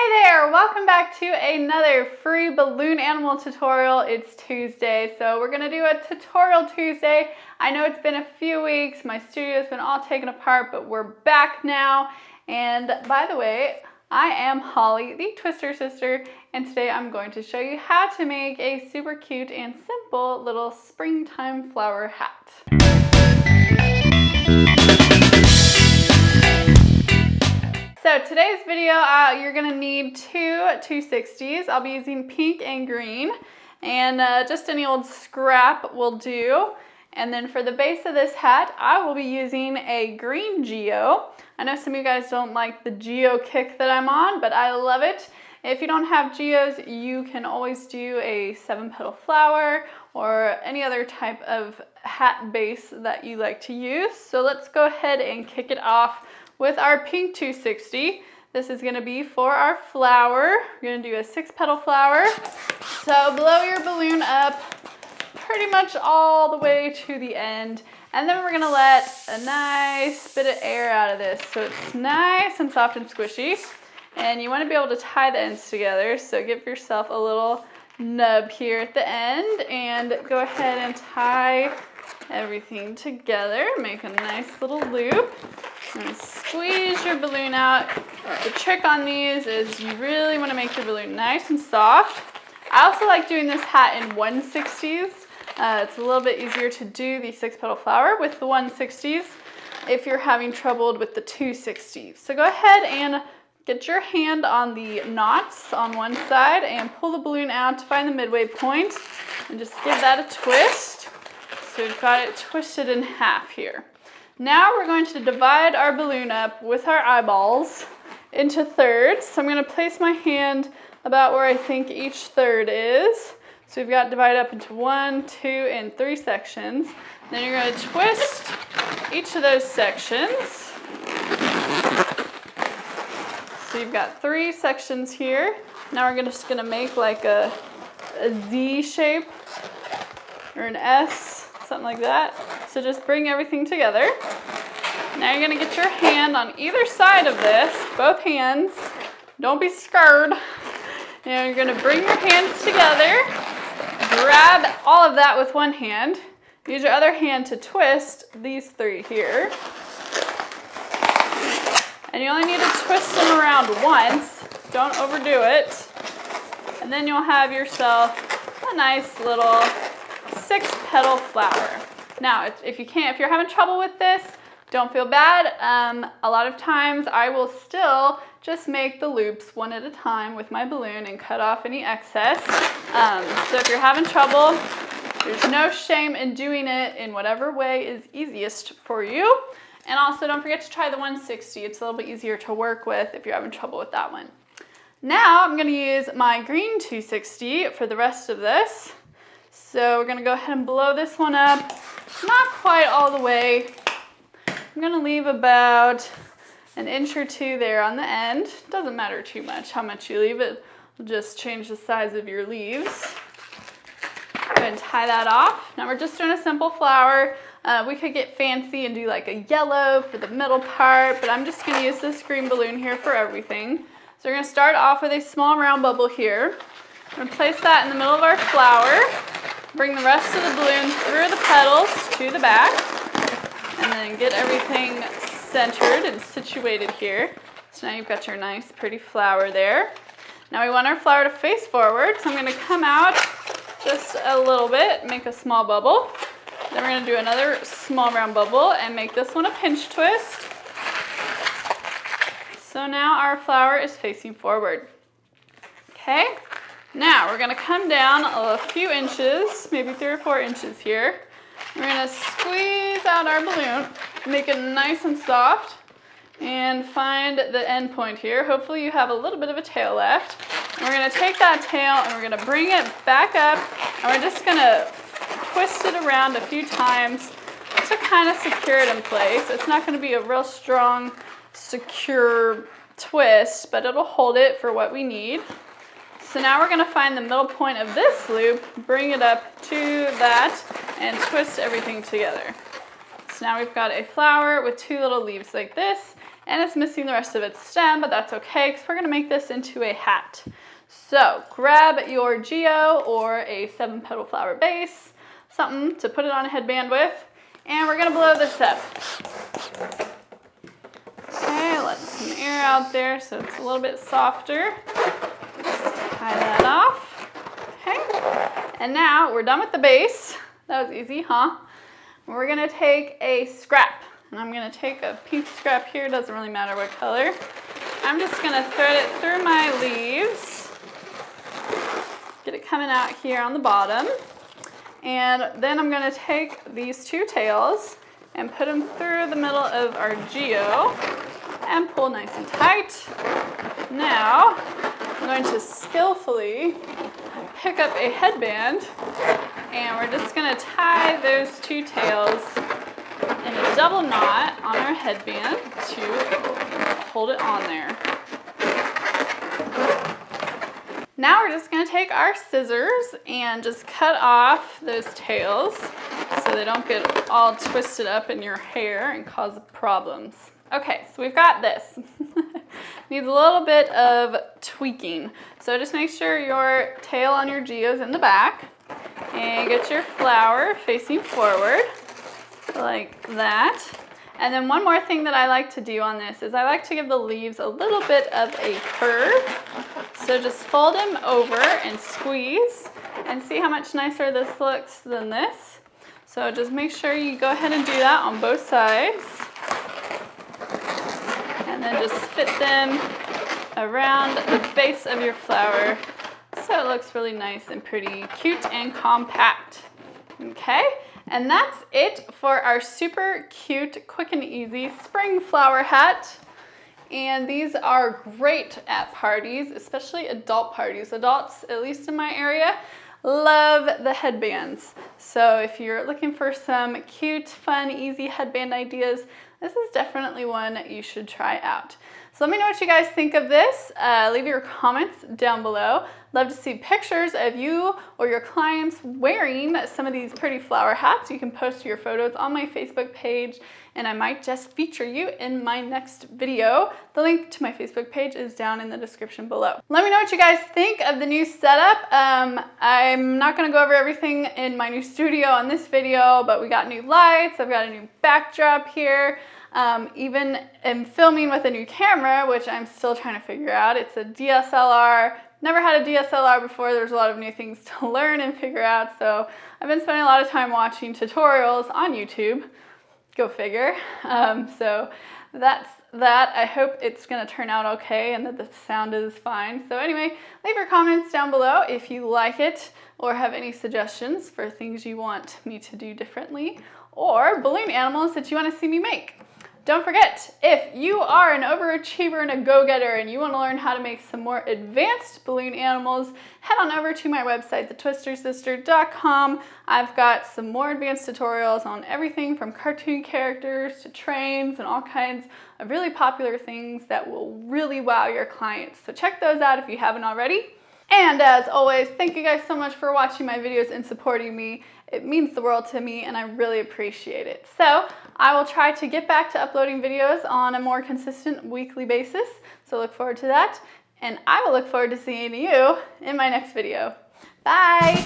Hey there, welcome back to another free balloon animal tutorial. It's Tuesday, so we're gonna do a tutorial Tuesday. I know it's been a few weeks, my studio's been all taken apart, but we're back now. And by the way, I am Holly, the Twister Sister, and today I'm going to show you how to make a super cute and simple little springtime flower hat. So today's video, you're gonna need two 260s. I'll be using pink and green, and just any old scrap will do. And then for the base of this hat, I will be using a green geo. I know some of you guys don't like the geo kick that I'm on, but I love it. If you don't have geos, you can always do a 7-petal flower or any other type of hat base that you like to use. So let's go ahead and kick it off with our pink 260. This is gonna be for our flower. We're gonna do a 6-petal flower. So blow your balloon up pretty much all the way to the end. And then we're gonna let a nice bit of air out of this so it's nice and soft and squishy. And you wanna be able to tie the ends together. So give yourself a little nub here at the end and go ahead and tie everything together. Make a nice little loop. And squeeze your balloon out. The trick on these is you really want to make your balloon nice and soft. I also like doing this hat in 160s. It's a little bit easier to do the 6-petal flower with the 160s if you're having trouble with the 260s. So go ahead and get your hand on the knots on one side and pull the balloon out to find the midway point and just give that a twist. So we've got it twisted in half here. Now we're going to divide our balloon up with our eyeballs into thirds. So I'm going to place my hand about where I think each third is. So we've got divided up into 1, 2, and 3 sections. Then you're going to twist each of those sections. So you've got 3 sections here. Now we're just going to make like a Z shape or an S, something like that. So just bring everything together. Now you're gonna get your hand on either side of this, both hands. Don't be scared. Now you're gonna bring your hands together, grab all of that with one hand. Use your other hand to twist these 3 here. And you only need to twist them around once. Don't overdo it. And then you'll have yourself a nice little 6-petal flower. Now, if you're having trouble with this, don't feel bad. A lot of times I will still just make the loops one at a time with my balloon and cut off any excess. So if you're having trouble, there's no shame in doing it in whatever way is easiest for you. And also don't forget to try the 160. It's a little bit easier to work with if you're having trouble with that one. Now I'm gonna use my green 260 for the rest of this. So we're gonna go ahead and blow this one up, not quite all the way. I'm gonna leave about an inch or 2 there on the end. Doesn't matter too much how much you leave it. Will just change the size of your leaves. Go ahead and tie that off. Now we're just doing a simple flower. We could get fancy and do like a yellow for the middle part, but I'm just gonna use this green balloon here for everything. So we're gonna start off with a small round bubble here. I'm gonna place that in the middle of our flower. Bring the rest of the balloon through the petals to the back, and then get everything centered and situated here. So now you've got your nice pretty flower there. Now we want our flower to face forward, so I'm gonna come out just a little bit, make a small bubble. Then we're gonna do another small round bubble and make this one a pinch twist. So now our flower is facing forward. Okay? Now we're gonna come down a few inches, maybe 3 or 4 inches here. We're gonna squeeze out our balloon, make it nice and soft, and find the end point here. Hopefully you have a little bit of a tail left. And we're gonna take that tail and we're gonna bring it back up, and we're just gonna twist it around a few times to kind of secure it in place. It's not gonna be a real strong, secure twist, but it'll hold it for what we need. So now we're gonna find the middle point of this loop, bring it up to that, and twist everything together. So now we've got a flower with 2 little leaves like this, And it's missing the rest of its stem, but that's okay because we're gonna make this into a hat. So grab your geo or a 7-petal flower base, something to put it on a headband with, and we're gonna blow this up. Okay, let some air out there so it's a little bit softer. Just tie that off. Okay, and now we're done with the base. That was easy, huh? We're gonna take a scrap. And I'm gonna take a pink scrap here, doesn't really matter what color. I'm just gonna thread it through my leaves. Get it coming out here on the bottom. And then I'm gonna take these 2 tails and put them through the middle of our geo and pull nice and tight. Now, I'm going to skillfully pick up a headband and we're just gonna tie those 2 tails in a double knot on our headband to hold it on there. Now we're just going to take our scissors and just cut off those tails so they don't get all twisted up in your hair and cause problems. Okay, so we've got this. Needs a little bit of tweaking. So just make sure your tail on your geo is in the back and get your flower facing forward. Like that. And then one more thing that I like to do on this is I like to give the leaves a little bit of a curve. So just fold them over and squeeze and see how much nicer this looks than this. So just make sure you go ahead and do that on both sides. And then just fit them around the base of your flower so it looks really nice and pretty, cute and compact. Okay? And that's it for our super cute, quick and easy spring flower hat. And these are great at parties, especially adult parties. Adults, at least in my area, love the headbands. So if you're looking for some cute, fun, easy headband ideas, this is definitely one that you should try out. So let me know what you guys think of this. Leave your comments down below. Love to see pictures of you or your clients wearing some of these pretty flower hats. You can post your photos on my Facebook page and I might just feature you in my next video. The link to my Facebook page is down in the description below. Let me know what you guys think of the new setup. I'm not gonna go over everything in my new studio on this video, but we got new lights, I've got a new backdrop here. Even am filming with a new camera, which I'm still trying to figure out. It's a DSLR. Never had a DSLR before. There's a lot of new things to learn and figure out. So I've been spending a lot of time watching tutorials on YouTube. Go figure. So that's that. I hope it's gonna turn out okay and that the sound is fine. So anyway, leave your comments down below if you like it or have any suggestions for things you want me to do differently or balloon animals that you want to see me make. Don't forget, if you are an overachiever and a go-getter and you want to learn how to make some more advanced balloon animals, head on over to my website, thetwistersister.com. I've got some more advanced tutorials on everything from cartoon characters to trains and all kinds of really popular things that will really wow your clients. So check those out if you haven't already. And as always, thank you guys so much for watching my videos and supporting me. It means the world to me and I really appreciate it. So I will try to get back to uploading videos on a more consistent weekly basis. So look forward to that. And I will look forward to seeing you in my next video. Bye!